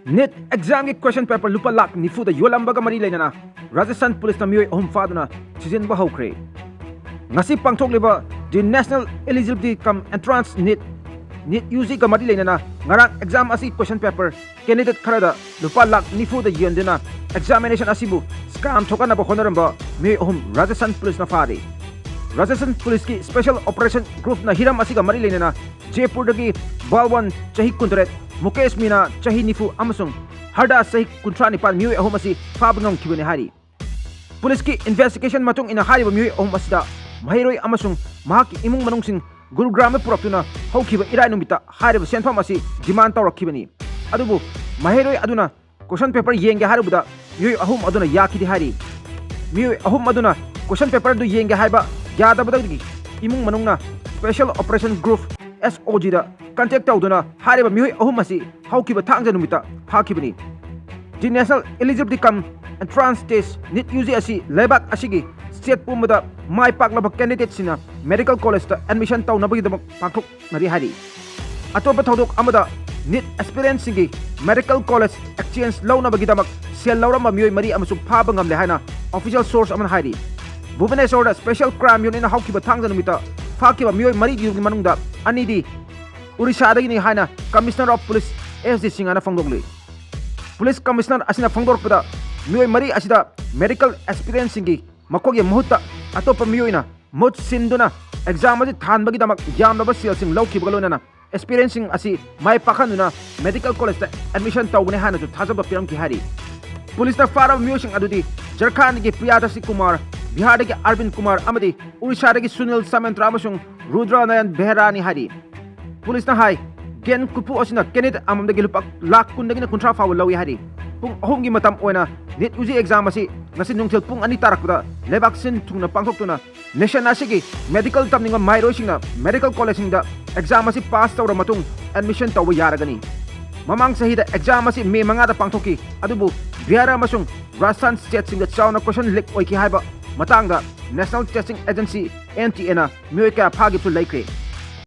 Neet exam ki question paper Lupa Lakh nifu da Yolambaga mari Leinana Rajasthan police na Meoi Ahum faduna season ba Fakhre ngasi pangthok leba the national eligibility cum entrance Neet UG ka mari Leinana ngarang exam asi question paper candidate kharada Lupa Lakh nifu da yendena examination asibu scam thokana ba honaramba Meoi Ahum Rajasthan police na fari Rajasthan police ki special operation group na hiram asi ka mari Leinana Jaipur dagi Balwan chahi kundret Mukesh Mina chahi nifu amasung harda sahi kuntra nipan Meoi Ahum asi fabangam kibani hari police ki investigation matung ina hari ba Meoi Ahum asida mahiroi amasung mahaki imung manungsing Gurugram puraptuna haukiba irai numita hari ba senfam asi demand tawrakibani adubu mahiroi aduna question paper yenge harubuda Meoi Ahum aduna yakidi hari Meoi Ahum aduna question paper du yenge haiba yadabadagi imung manungna special operation group SOG da contact tawduna hariba Meoi Ahum asi haukiba thangja numita phakibani the national eligibility cum entrance test Neet UG asi lebak asigi state pumada mai paklaba candidate sina medical college ta admission tawnabagi damak pathok nari hari atopa thodok amada Neet aspirants singi medical college exchange lawnabagi damak sel lawramba Meoi mari amasu phaba ngamle haina official source aman hari Bhubaneswar da special crime unit na haukiba thangja numita fakiba Meoi mari gi manungda anidi Odisha dagi ni haina commissioner of police SD singana fangdokli police commissioner asina fangdorpada Meoi mari asida medical aspirants singi makogi muhutta atopa Meoi na mot sinduna exam adi thanbagi damak yamlaba sel sing lawkiba lonana experiencing asi mai pakhanuna medical college admission tawgane hana ju thajaba piram ki hari police na fara Meoi sing adudi Jharkhand gi Priyadasi Kumar Bihar dagi Arvind Kumar amadi Odisha dagi Sunil Samentra amasung Rudra Nayan Behra ni hari police na hai gen kupu asina candidate amamdagi lupak lakh kundagi na kuntra fawl lawi hari pung ahum gi matam oina Neet UG exam asi ngasi nungthil pung ani tarakda lebak sin thungna pangthokuna nation asigi medical tamninga mairo singna medical college singda exam asi pass tawra matung admission tawba yaragani mamang sahida exam asi me manga da pangthoki adubu Bihar amasung Rajasthan state singda chawna question leak oiki haiba matangda National Testing Agency NTA na Meoi ka phagi pu laikre